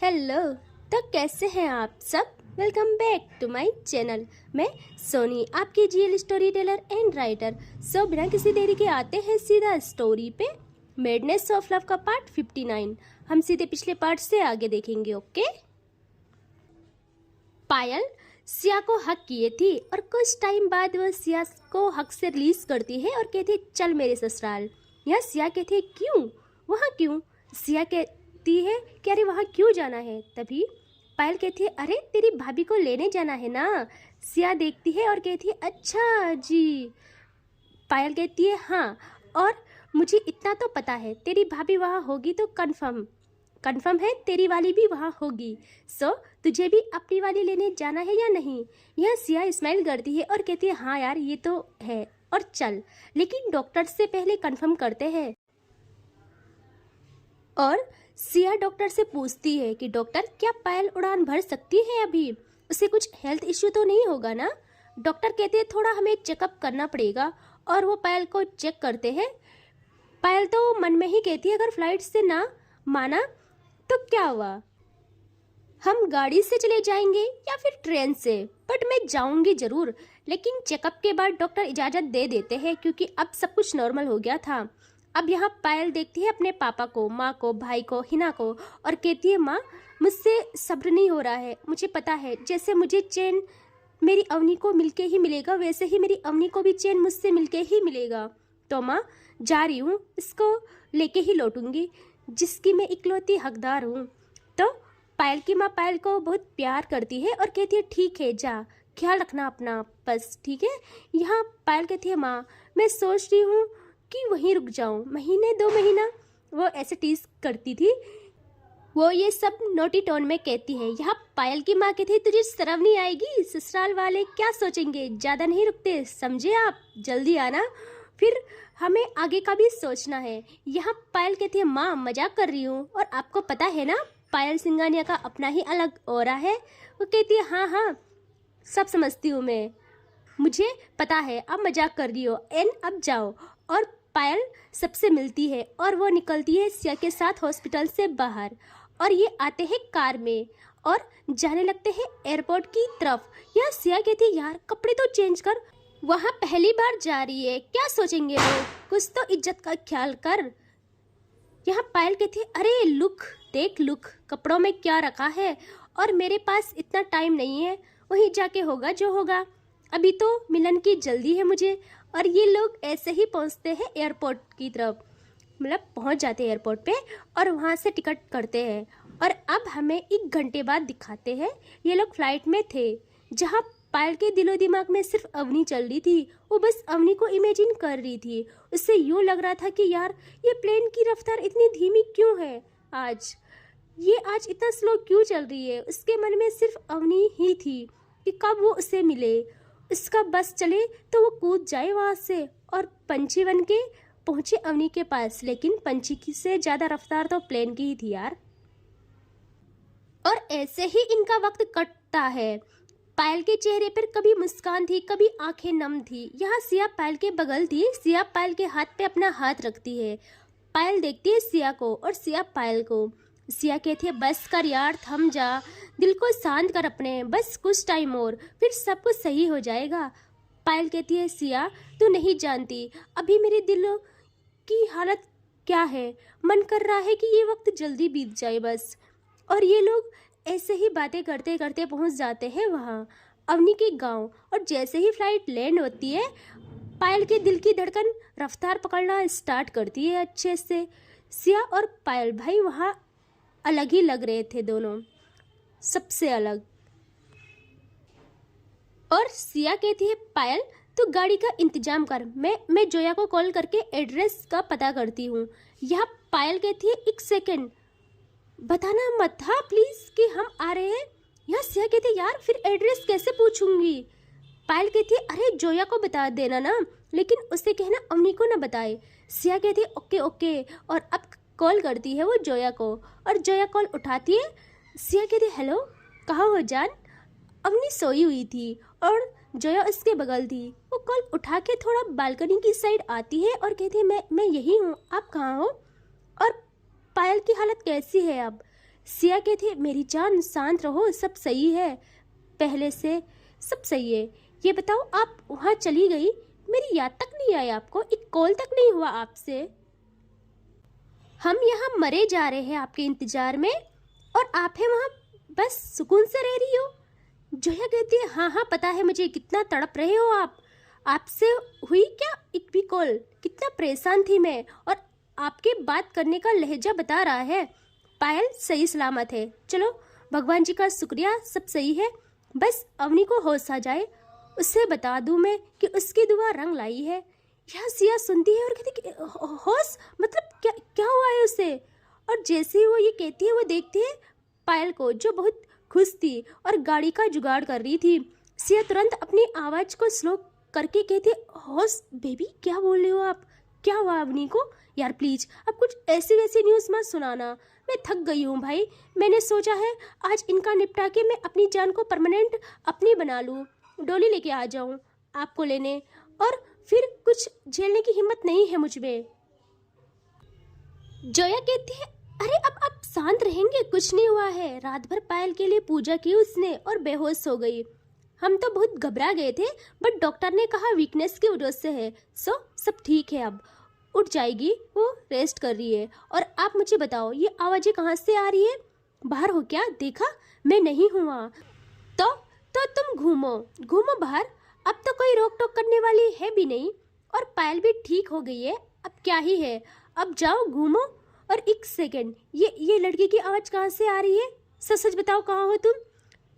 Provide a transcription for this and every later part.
Hello. तो कैसे हैं आप सब? Welcome back to my channel. मैं सोनी, आपकी GL story teller and writer. So बिना किसी देरी के आते हैं सीधा स्टोरी पे। मेडनेस ऑफ लव का पार्ट 59 हम सीधे पिछले पार्ट से आगे देखेंगे। ओके। पायल सिया को हक किए थी और कुछ टाइम बाद वह सिया को हक से रिलीज करती है और कहती है चल मेरे ससुराल। यह सिया कहती है क्यों, वहाँ क्यों? सिया कहती है कि अरे वहाँ क्यों जाना है? तभी पायल कहती है अरे तेरी भाभी को लेने जाना है ना। सिया देखती है और कहती है अच्छा जी। पायल कहती है हाँ, और मुझे इतना तो पता है तेरी भाभी वहाँ होगी तो कंफर्म है तेरी वाली भी वहाँ होगी। सो तुझे भी अपनी वाली लेने जाना है या नहीं? यह सिया स्माइल करती है और कहती है हाँ यार ये तो है, और चल लेकिन डॉक्टर से पहले कंफर्म करते हैं। और सिया डॉक्टर से पूछती है कि डॉक्टर क्या पायल उड़ान भर सकती है? अभी उसे कुछ हेल्थ इश्यू तो नहीं होगा ना? डॉक्टर कहते हैं थोड़ा हमें चेकअप करना पड़ेगा, और वो पायल को चेक करते हैं। पायल तो मन में ही कहती है अगर फ्लाइट से ना माना तो क्या हुआ, हम गाड़ी से चले जाएंगे या फिर ट्रेन से, बट मैं जाऊंगी जरूर। लेकिन चेकअप के बाद डॉक्टर इजाज़त दे देते हैं क्योंकि अब सब कुछ नॉर्मल हो गया था। अब यहाँ पायल देखती है अपने पापा को, माँ को, भाई को, हिना को, और कहती है माँ मुझसे सब्र नहीं हो रहा है। मुझे पता है जैसे मुझे चैन मेरी अवनी को मिलके ही मिलेगा वैसे ही मेरी अवनी को भी चैन मुझसे मिलके ही मिलेगा। तो माँ जा रही हूँ, इसको लेके ही लौटूंगी जिसकी मैं इकलौती हकदार हूँ। तो पायल की माँ पायल को बहुत प्यार करती है और कहती है ठीक है जा, ख्याल रखना अपना बस, ठीक है। यहाँ पायल कहती है माँ मैं सोच रही हूँ कि वहीं रुक जाऊँ, महीने 2 महीना। वो ऐसे टीज करती थी, वो ये सब नोटी टोन में कहती है। यहाँ पायल की माँ कहती है तुझे शर्म नहीं आएगी? ससुराल वाले क्या सोचेंगे? ज़्यादा नहीं रुकते समझे आप, जल्दी आना, फिर हमें आगे का भी सोचना है। यहाँ पायल कहती है माँ मजाक कर रही हूँ, और आपको पता है ना पायल सिंघानिया का अपना ही अलग ऑरा है। वो कहती है हाँ हाँ सब समझती हूँ मैं, मुझे पता है, अब मजाक कर रही हो एन अब जाओ। और पायल सबसे मिलती है और वो निकलती है सिया के साथ हॉस्पिटल से बाहर, और ये आते हैं कार में और जाने लगते हैं एयरपोर्ट की तरफ। यह सिया कहती है यार कपड़े तो चेंज कर, वहाँ पहली बार जा रही है, क्या सोचेंगे लोग, कुछ तो इज्जत का ख्याल कर। यहाँ पायल कहती है अरे लुक देख, लुक कपड़ों में क्या रखा है, और मेरे पास इतना टाइम नहीं है, वहीं जाके होगा जो होगा, अभी तो मिलन की जल्दी है मुझे। और ये लोग ऐसे ही पहुँचते हैं एयरपोर्ट की तरफ, मतलब पहुँच जाते हैं एयरपोर्ट पे और वहाँ से टिकट करते हैं। और अब हमें 1 घंटे बाद दिखाते हैं ये लोग फ्लाइट में थे, जहाँ पायल के दिलो दिमाग में सिर्फ अवनी चल रही थी। वो बस अवनी को इमेजिन कर रही थी। उससे यूँ लग रहा था कि यार ये प्लेन की रफ्तार इतनी धीमी क्यों है, आज इतना स्लो क्यों चल रही है। उसके मन में सिर्फ अवनी ही थी कि कब वो उसे मिले, उसका बस चले तो वो कूद जाए वहाँ से और पंछी बन के पहुँचे अवनी के पास। लेकिन पंछी की से ज़्यादा रफ्तार तो प्लेन की ही थी यार। और ऐसे ही इनका वक्त कटता है। पायल के चेहरे पर कभी मुस्कान थी, कभी आंखें नम थी। यहाँ सिया पायल के बगल थी। सिया पायल के हाथ पे अपना हाथ रखती है। पायल देखती है सिया को और सिया पायल को। सिया कहती है बस कर यार, थम जा, दिल को शांत कर अपने, बस कुछ टाइम और, फिर सब कुछ सही हो जाएगा। पायल कहती है सिया तू नहीं जानती अभी मेरे दिल की हालत क्या है, मन कर रहा है कि ये वक्त जल्दी बीत जाए बस। और ये लोग ऐसे ही बातें करते करते पहुंच जाते हैं वहाँ अवनी के गांव। और जैसे ही फ्लाइट लैंड होती है पायल के दिल की धड़कन रफ्तार पकड़ना स्टार्ट करती है अच्छे से। सिया और पायल भाई वहाँ अलग ही लग रहे थे, दोनों सबसे अलग। और सिया कहती है पायल तू गाड़ी का इंतजाम कर, मैं जोया को कॉल करके एड्रेस का पता करती हूँ। यहाँ पायल कहती है 1 सेकेंड बताना मत हाँ प्लीज कि हम आ रहे हैं। यहाँ सिया कहती है यार फिर एड्रेस कैसे पूछूंगी? पायल कहती है अरे जोया को बता देना ना, लेकिन उसे कहना अवनी को ना बताए। सिया कहती है ओके ओके, और अब कॉल करती है वो जोया को, और जोया कॉल उठाती है। सिया कहती है हेलो कहाँ हो जान? अवनी सोई हुई थी और जोया उसके बगल थी। वो कॉल उठा के थोड़ा बालकनी की साइड आती है और कहती है मैं यही हूँ, आप कहाँ हो? और पायल की हालत कैसी है अब? सिया कहती है मेरी जान शांत रहो, सब सही है, पहले से सब सही है। ये बताओ आप वहाँ चली गई, मेरी याद तक नहीं आई आपको, एक कॉल तक नहीं हुआ आपसे। हम यहाँ मरे जा रहे हैं आपके इंतजार में और आप है वहाँ बस सुकून से रह रही हो। जोया कहती है हाँ हाँ पता है मुझे, कितना तड़प रहे हो आप, आपसे हुई क्या एक भी कॉल, कितना परेशान थी मैं, और आपके बात करने का लहजा बता रहा है पायल सही सलामत है। चलो भगवान जी का शुक्रिया, सब सही है, बस अवनी को होश आ जाए, उससे बता दूं मैं कि उसकी दुआ रंग लाई है। यह सिया सुनती है और कहती कि होश मतलब क्या क्या हुआ है उसे। और जैसे ही वो ये कहती है वो देखती है पायल को जो बहुत खुश थी और गाड़ी का जुगाड़ कर रही थी। सिया तुरंत अपनी आवाज़ को स्लो करके कहती है होश बेबी क्या बोल रहे हो आप, क्या हुआ अवनी को। यार प्लीज़ अब कुछ ऐसी वैसी न्यूज़ मत सुनाना, मैं थक गई हूँ भाई। मैंने सोचा है आज इनका निपटा के मैं अपनी जान को परमानेंट अपनी बना लूँ, डोली लेके आ जाऊँ आपको लेने, और फिर कुछ झेलने की हिम्मत नहीं है मुझ में। जोया कहती है अरे अब आप शांत रहेंगे, कुछ नहीं हुआ है। रात भर पायल के लिए पूजा की उसने और बेहोश हो गई। हम तो बहुत घबरा गए थे बट डॉक्टर ने कहा वीकनेस की वजह से है, सो सब ठीक है, अब उठ जाएगी, वो रेस्ट कर रही है। और आप मुझे बताओ ये आवाज़ें कहाँ से आ रही है, बाहर हो क्या, देखा मैं नहीं हूँ वहाँ। तो तुम घूमो घूमो बाहर, अब तो कोई रोक टोक करने वाली है भी नहीं, और पायल भी ठीक हो गई है, अब क्या ही है, अब जाओ घूमो। और एक सेकंड, ये लड़की की आवाज़ कहाँ से आ रही है, सच सच बताओ कहाँ हो तुम।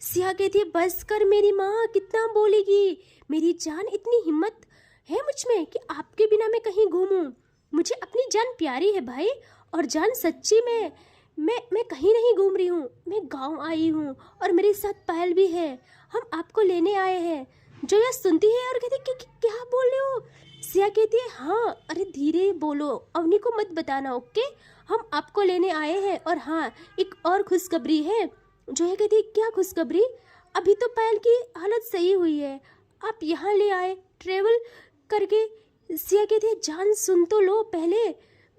सिया कहती है बस कर मेरी माँ, कितना बोलेगी, मेरी जान इतनी हिम्मत है मुझ में कि आपके बिना मैं कहीं घूमूं, मुझे अपनी जान प्यारी है भाई, और जान सच्ची में मैं कहीं नहीं घूम रही हूँ, मैं गांव आई हूँ और मेरे साथ पायल भी है, हम आपको लेने आए हैं। जो यह सुनती है और कहती है क्या बोल रहे हो। सिया कहती है हाँ अरे धीरे बोलो, अवनी को मत बताना, ओके, हम आपको लेने आए हैं। और हाँ एक और खुशखबरी है। जो है कहती है क्या खुशखबरी, अभी तो पायल की हालत सही हुई है, आप यहाँ ले आए ट्रेवल करके। सिया कहती है जान सुन तो लो, पहले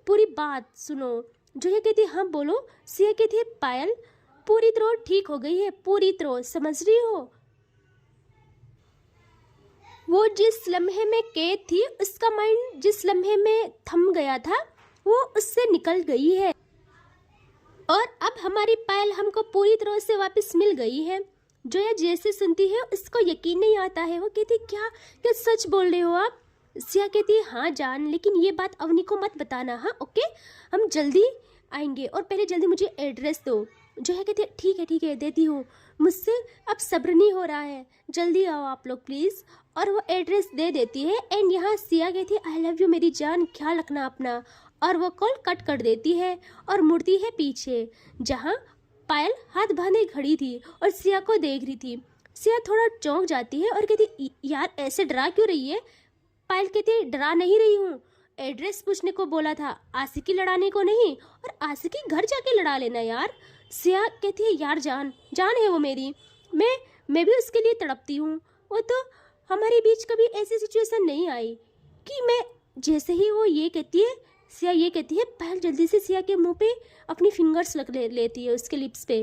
पूरी बात सुनो। जो है कहती है हाँ बोलो। सिया कहती है पायल पूरी तरह ठीक हो गई है, पूरी तरह, समझ रही हो। वो जिस लम्हे में कैद थी, उसका माइंड जिस लम्हे में थम गया था वो उससे निकल गई है, और अब हमारी पायल हमको पूरी तरह से वापस मिल गई है। जोया जैसे सुनती है उसको यकीन नहीं आता है, वो कहती क्या क्या सच बोल रहे हो आप। सिया कहती है हाँ जान, लेकिन ये बात अवनी को मत बताना, हाँ ओके, हम जल्दी आएंगे, और पहले जल्दी मुझे एड्रेस दो। जोया कहती है ठीक है देती हूँ, मुझसे अब सब्र नहीं हो रहा है, जल्दी आओ आप लोग प्लीज़। और वो एड्रेस दे देती है। एंड यहाँ सिया कहती है आई लव यू मेरी जान, ख्याल रखना अपना, और वो कॉल कट कर देती है और मुड़ती है पीछे जहाँ पायल हाथ बांधे खड़ी थी और सिया को देख रही थी। सिया थोड़ा चौंक जाती है और कहती यार ऐसे डरा क्यों रही है। पायल कहती है डरा नहीं रही हूँ, एड्रेस पूछने को बोला था, आशिकी लड़ाने को नहीं, और आशिकी घर जाके लड़ा लेना यार। सिया कहती है यार जान है वो मेरी, मैं भी उसके लिए तड़पती हूँ, वो तो हमारे बीच कभी ऐसी सिचुएशन नहीं आई कि मैं। जैसे ही वो ये कहती है सिया ये कहती है पायल जल्दी से सिया के मुंह पे अपनी फिंगर्स लग लेती है, उसके लिप्स पे,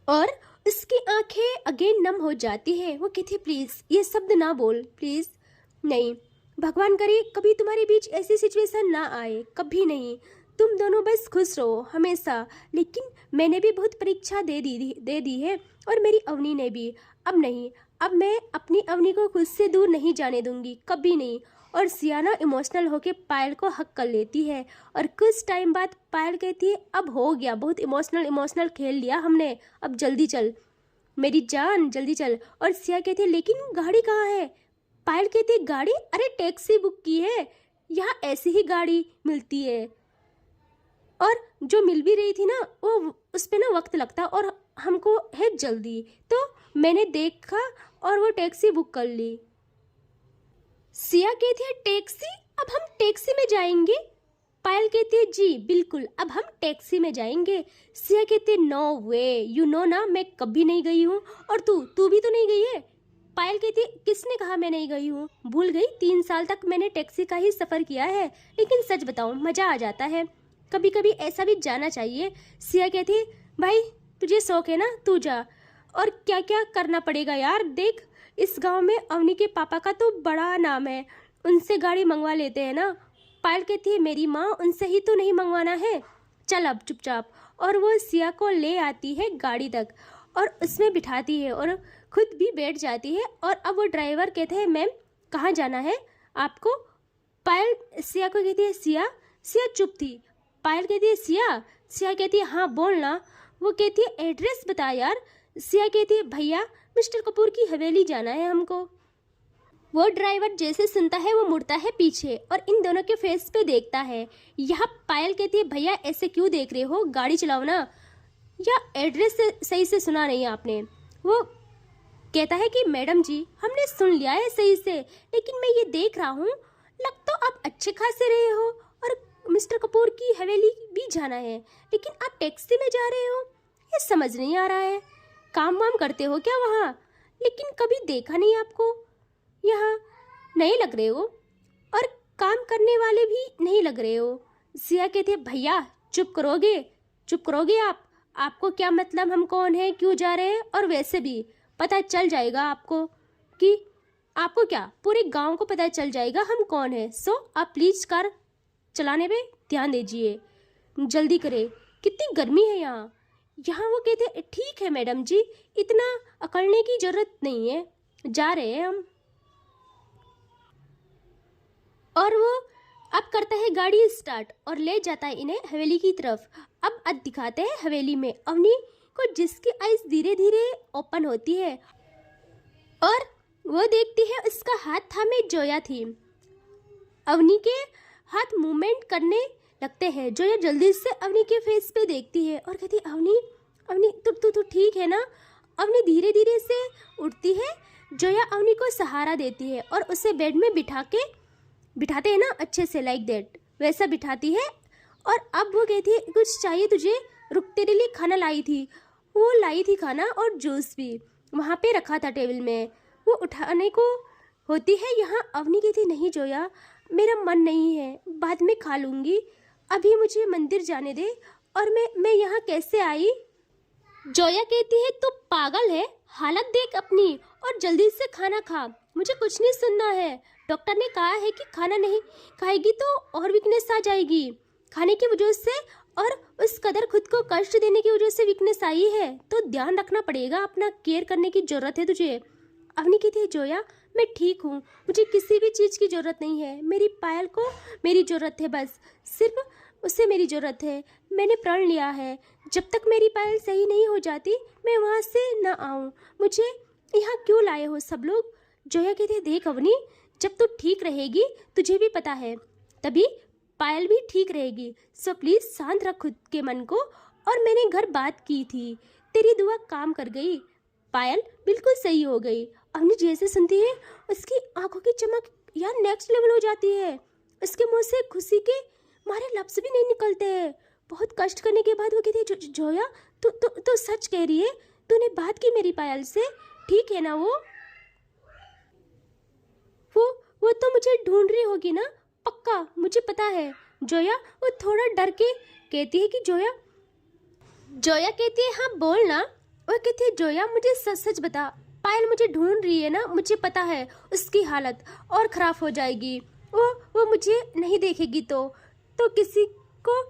और उसकी आंखें अगेन नम हो जाती है। वो कहती है प्लीज़ ये शब्द ना बोल, प्लीज़ नहीं, भगवान करे कभी तुम्हारे बीच ऐसी सिचुएशन ना आए, कभी नहीं, तुम दोनों बस खुश रहो हमेशा। लेकिन मैंने भी बहुत परीक्षा दे दी है, और मेरी अवनी ने भी, अब नहीं, अब मैं अपनी अवनी को खुद से दूर नहीं जाने दूंगी, कभी नहीं। और सिया ना इमोशनल होके पायल को हक कर लेती है, और कुछ टाइम बाद पायल कहती है अब हो गया, बहुत इमोशनल खेल लिया हमने, अब जल्दी चल मेरी जान, जल्दी चल। और सिया कहती है लेकिन गाड़ी कहाँ है। पायल कहती है गाड़ी, अरे टैक्सी बुक की है, यहाँ ऐसी ही गाड़ी मिलती है, और जो मिल भी रही थी ना वो उस पर ना वक्त लगता, और हमको है जल्दी, तो मैंने देखा और वो टैक्सी बुक कर ली। सिया कहती है टैक्सी, अब हम टैक्सी में जाएंगे। पायल कहती है जी बिल्कुल, अब हम टैक्सी में जाएंगे। सिया कहती है नो वे, यू नो ना मैं कभी नहीं गई हूँ, और तू भी तो नहीं गई है। पायल कहती है किसने कहा मैं नहीं गई हूँ, भूल गई, 3 साल तक मैंने टैक्सी का ही सफ़र किया है, लेकिन सच बताऊँ मज़ा आ जाता है। कभी कभी ऐसा भी जाना चाहिए। सिया कहती, भाई तुझे शौक है ना, तू जा। और क्या क्या करना पड़ेगा यार, देख इस गांव में अवनी के पापा का तो बड़ा नाम है, उनसे गाड़ी मंगवा लेते हैं ना। पायल कहती है, मेरी माँ, उनसे ही तो नहीं मंगवाना है, चल अब चुपचाप। और वो सिया को ले आती है गाड़ी तक और उसमें बिठाती है और खुद भी बैठ जाती है। और अब वो ड्राइवर कहते हैं, मैम कहाँ जाना है आपको? पायल सिया को कहती है, सिया। सिया चुप थी। पायल कहती है, सिया। सिया कहती है, हाँ बोल ना। वो कहती है, एड्रेस बता यार। सिया कहती है, भैया मिस्टर कपूर की हवेली जाना है हमको। वो ड्राइवर जैसे सुनता है वो मुड़ता है पीछे और इन दोनों के फेस पे देखता है। यहाँ पायल कहती है, भैया ऐसे क्यों देख रहे हो, गाड़ी चलाओ ना, या एड्रेस सही से सुना नहीं आपने? वो कहता है कि मैडम जी हमने सुन लिया है सही से, लेकिन मैं ये देख रहा हूँ, लग तो आप अच्छे खासे रहे हो और मिस्टर कपूर की हवेली भी जाना है, लेकिन आप टैक्सी में जा रहे हो, ये समझ नहीं आ रहा है। काम वाम करते हो क्या वहाँ? लेकिन कभी देखा नहीं आपको, यहाँ नहीं लग रहे हो और काम करने वाले भी नहीं लग रहे हो। सिया कहते हैं, भैया चुप करोगे, चुप करोगे आप? आपको क्या मतलब हम कौन है, क्यों जा रहे हैं? और वैसे भी पता चल जाएगा आपको कि आपको क्या, पूरे गांव को पता चल जाएगा हम कौन है। सो आप प्लीज कार चलाने पे ध्यान दीजिए, जल्दी करें, कितनी गर्मी है यहाँ। यहाँ वो कहते हैं, ठीक है मैडम जी, इतना अकड़ने की जरूरत नहीं है, जा रहे हैं हम। और वो अब करता है गाड़ी स्टार्ट और ले जाता है इन्हें हवेली की तरफ। अब दिखाते हैं हवेली में अवनी को, जिसकी आइज धीरे धीरे ओपन होती है और वो देखती है उसका हाथ थामे जोया थी। अवनी के हाथ मूवमेंट करने लगते हैं। जोया जल्दी से अवनी के फेस पे देखती है और कहती है, अवनी अवनी तू ठीक है ना? अवनी धीरे धीरे से उठती है। जोया अवनी को सहारा देती है और उसे बेड में बिठाते हैं ना अच्छे से, लाइक दैट, वैसा बिठाती है। और अब वो कहती है, कुछ चाहिए तुझे? रुक, तेरे लिए खाना लाई थी। वो लाई थी खाना और जूस भी वहाँ पे रखा था टेबल में, वो उठाने को होती है। यहाँ अवनी कहती, नहीं जोया मेरा मन नहीं है, बाद में खा लूँगी, अभी मुझे मंदिर जाने दे। और मैं यहाँ कैसे आई? जोया कहती है, तू पागल है, हालत देख अपनी, और जल्दी से खाना खा, मुझे कुछ नहीं सुनना है। डॉक्टर ने कहा है कि खाना नहीं खाएगी तो और वीकनेस आ जाएगी, खाने की वजह से और उस कदर खुद को कष्ट देने की वजह से वीकनेस आई है, तो ध्यान रखना पड़ेगा, अपना केयर करने की जरूरत है तुझे। अवनी कहती है, जोया मैं ठीक हूँ, मुझे किसी भी चीज़ की ज़रूरत नहीं है, मेरी पायल को मेरी ज़रूरत है, बस सिर्फ उससे मेरी ज़रूरत है। मैंने प्रण लिया है, जब तक मेरी पायल सही नहीं हो जाती मैं वहाँ से न आऊँ। मुझे यहाँ क्यों लाए हो सब लोग? जोया कहती है, देख अवनी, जब तू ठीक रहेगी तुझे भी पता है तभी पायल भी ठीक रहेगी, सो प्लीज़ शांत रख खुद के मन को। और मैंने घर बात की थी, तेरी दुआ काम कर गई, पायल बिल्कुल सही हो गई। अवनी जैसे सुनती है उसकी आंखों की चमक यार नेक्स्ट लेवल हो जाती है, उसके मुंह से खुशी के मारे लफ्ज भी नहीं निकलते हैं। बहुत कष्ट करने के बाद वो कहती है, जोया तू सच कह रही है, तूने बात की मेरी पायल से, ठीक है ना? वो तो मुझे ढूंढ रही होगी ना, पक्का मुझे पता है। जोया वो थोड़ा डर के कहती है कि जोया कहती है, हाँ बोल ना। वो कहती है, जोया मुझे सच सच बता, पायल मुझे ढूंढ रही है ना, मुझे पता है उसकी हालत और ख़राब हो जाएगी, वो मुझे नहीं देखेगी तो किसी को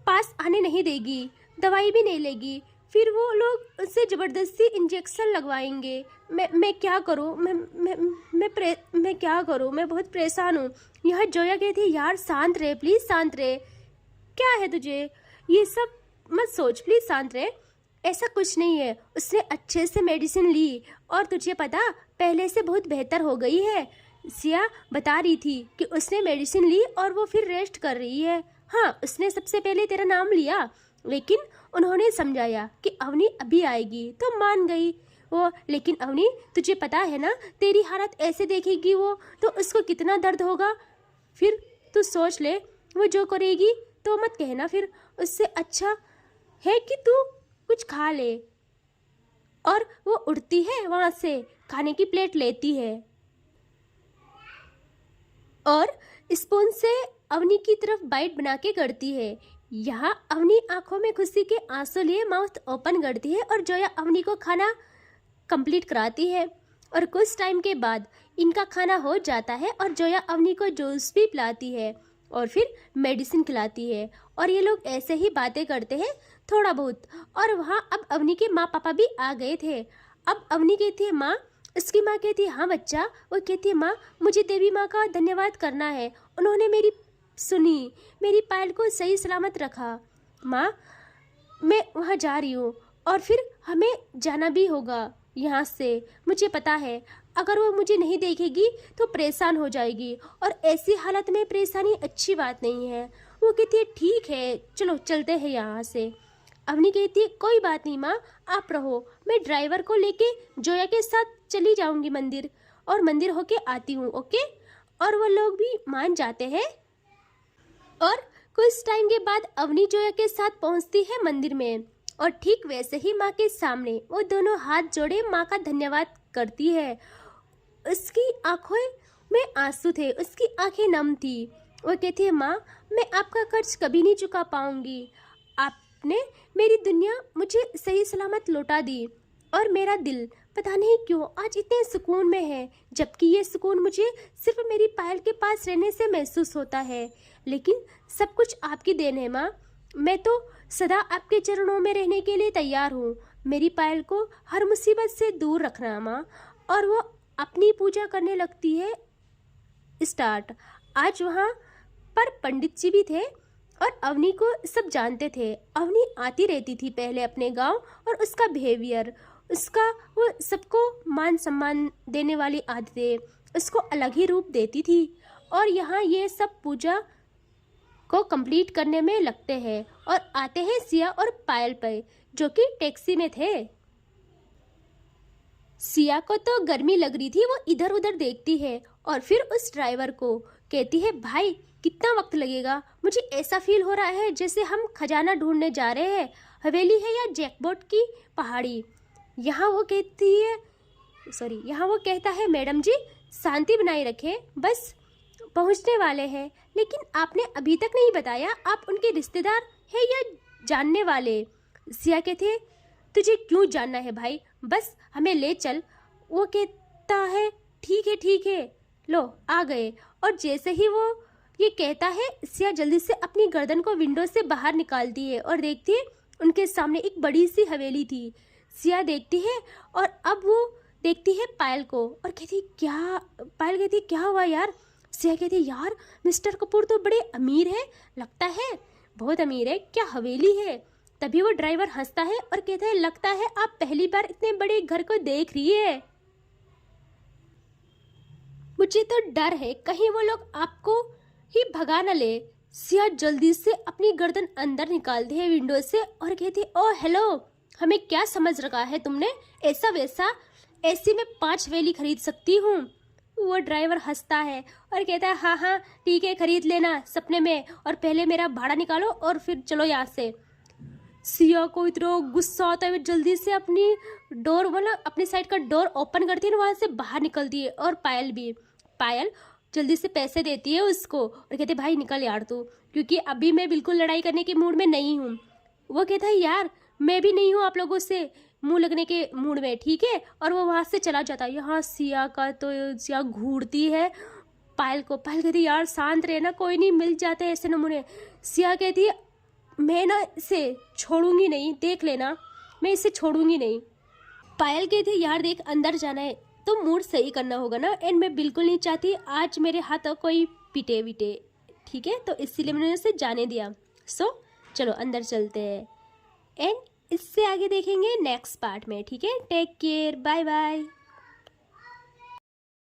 पास आने नहीं देगी, दवाई भी नहीं लेगी, फिर वो लोग उससे ज़बरदस्ती इंजेक्शन लगवाएंगे। मैं क्या करूँ? मैं क्या करूँ? मैं बहुत परेशान हूँ। यह जोया कहती है, यार शांत रहे, प्लीज़ शांत रहे, क्या है तुझे, ये सब मत सोच, प्लीज़ शांत रहे, ऐसा कुछ नहीं है। उसने अच्छे से मेडिसिन ली और तुझे पता पहले से बहुत बेहतर हो गई है। सिया बता रही थी कि उसने मेडिसिन ली और वो फिर रेस्ट कर रही है। हाँ, उसने सबसे पहले तेरा नाम लिया, लेकिन उन्होंने समझाया कि अवनी अभी आएगी तो मान गई वो। लेकिन अवनी तुझे पता है ना, तेरी हालत ऐसे देखेगी वो तो उसको कितना दर्द होगा। फिर तू सोच ले, वो जो करेगी तो मत कहना फिर, उससे अच्छा है कि तू कुछ खा ले। और वो उठती है वहाँ से, खाने की प्लेट लेती है और स्पून से अवनी की तरफ बाइट बना के करती है। यहाँ अवनी आंखों में खुशी के आंसू लिए माउथ ओपन करती है और जोया अवनी को खाना कंप्लीट कराती है। और कुछ टाइम के बाद इनका खाना हो जाता है और जोया अवनी को जूस भी पिलाती है और फिर मेडिसिन खिलाती है। और ये लोग ऐसे ही बातें करते हैं थोड़ा बहुत। और वहाँ अब अवनी के माँ पापा भी आ गए थे। अब अवनी कहती है माँ, उसकी माँ कहती है हाँ बच्चा। वो कहती है माँ, मुझे देवी माँ का धन्यवाद करना है, उन्होंने मेरी सुनी, मेरी पायल को सही सलामत रखा। माँ मैं वहाँ जा रही हूँ और फिर हमें जाना भी होगा यहाँ से। मुझे पता है अगर वो मुझे नहीं देखेगी तो परेशान हो जाएगी और ऐसी हालत में परेशानी अच्छी बात नहीं है। वो कहती है ठीक है चलो चलते हैं यहाँ से। अवनी कहती है कोई बात नहीं माँ, आप रहो, मैं ड्राइवर को लेके जोया के साथ चली जाऊंगी मंदिर और मंदिर होके आती हूँ, ओके। और वो लोग भी मान जाते हैं। और कुछ टाइम के बाद अवनी जोया के साथ पहुंचती है मंदिर में और ठीक वैसे ही माँ के सामने वो दोनों हाथ जोड़े माँ का धन्यवाद करती है। उसकी आंखों में आंसू थे, उसकी आंखें नम थी। वो कहती है माँ मैं आपका कर्ज कभी नहीं चुका पाऊंगी, आपने मेरी दुनिया मुझे सही सलामत लौटा दी और मेरा दिल पता नहीं क्यों आज इतने सुकून में है, जबकि ये सुकून मुझे सिर्फ मेरी पायल के पास रहने से महसूस होता है। लेकिन सब कुछ आपकी देन है माँ, मैं तो सदा आपके चरणों में रहने के लिए तैयार हूँ। मेरी पायल को हर मुसीबत से दूर रखना माँ। और वो अपनी पूजा करने लगती है स्टार्ट। आज वहाँ पर पंडित जी भी थे और अवनी को सब जानते थे। अवनी आती रहती थी पहले अपने गांव और उसका बिहेवियर, उसका वो सबको मान सम्मान देने वाली आदतें उसको अलग ही रूप देती थी। और यहाँ ये सब पूजा को कंप्लीट करने में लगते हैं और आते हैं सिया और पायल पे जो कि टैक्सी में थे। सिया को तो गर्मी लग रही थी, वो इधर उधर देखती है और फिर उस ड्राइवर को कहती है भाई कितना वक्त लगेगा, मुझे ऐसा फील हो रहा है जैसे हम खजाना ढूंढने जा रहे हैं, हवेली है या जैकपॉट की पहाड़ी। यहाँ वो कहता है मैडम जी शांति बनाए रखें, बस पहुँचने वाले हैं। लेकिन आपने अभी तक नहीं बताया आप उनके रिश्तेदार हैं या जानने वाले। सिया कहती है तुझे क्यों जानना है भाई, बस हमें ले चल। वो कहता है ठीक है लो आ गए। और जैसे ही वो ये कहता है सिया जल्दी से अपनी गर्दन को विंडो से बाहर निकालती है और देखती है उनके सामने एक बड़ी सी हवेली थी। सिया देखती है और अब वो देखती है पायल को और कहती है क्या, पायल कहती है क्या हुआ यार। सिया कहती है यार मिस्टर कपूर तो बड़े अमीर है, लगता है बहुत अमीर है, क्या हवेली है। तभी वो ड्राइवर हंसता है और कहता है लगता है आप पहली बार इतने बड़े घर को देख रही है, मुझे तो डर है कहीं वो लोग आपको ही भगा न ले। सिया जल्दी से अपनी गर्दन अंदर निकालती है विंडो से और कहती है ओ हेलो, हमें क्या समझ रखा है तुमने, ऐसा वैसा, ऐसी में 5 हवेली खरीद सकती हूँ। वो ड्राइवर हंसता है और कहता है हाँ ठीक है खरीद लेना सपने में, और पहले मेरा भाड़ा निकालो और फिर चलो यहाँ से। सिया को इतना गुस्सा आता है, जल्दी से अपनी डोर मतलब अपनी साइड का डोर ओपन करती है, वहाँ से बाहर निकलती है। और पायल जल्दी से पैसे देती है उसको और कहते भाई निकल यार तू, क्योंकि अभी मैं बिल्कुल लड़ाई करने के मूड में नहीं हूँ। वो कहता है यार मैं भी नहीं हूँ आप लोगों से मुंह लगने के मूड में, ठीक है। और वो वहाँ से चला जाता है। यहाँ सिया घूरती है पायल को। पायल कहती यार शांत रहना, कोई नहीं मिल जाते ऐसे नमूने। सिया कहती है मैं ना इसे छोड़ूंगी नहीं, देख लेना मैं इसे छोड़ूंगी नहीं। पायल कहती यार देख अंदर जाना है तो मूड सही करना होगा ना, एंड मैं बिल्कुल नहीं चाहती आज मेरे हाथों कोई पिटे विटे, ठीक है, तो इसीलिए मैंने उसे जाने दिया। सो चलो अंदर चलते हैं एंड इससे आगे देखेंगे नेक्स्ट पार्ट में, ठीक है। Take care, bye bye.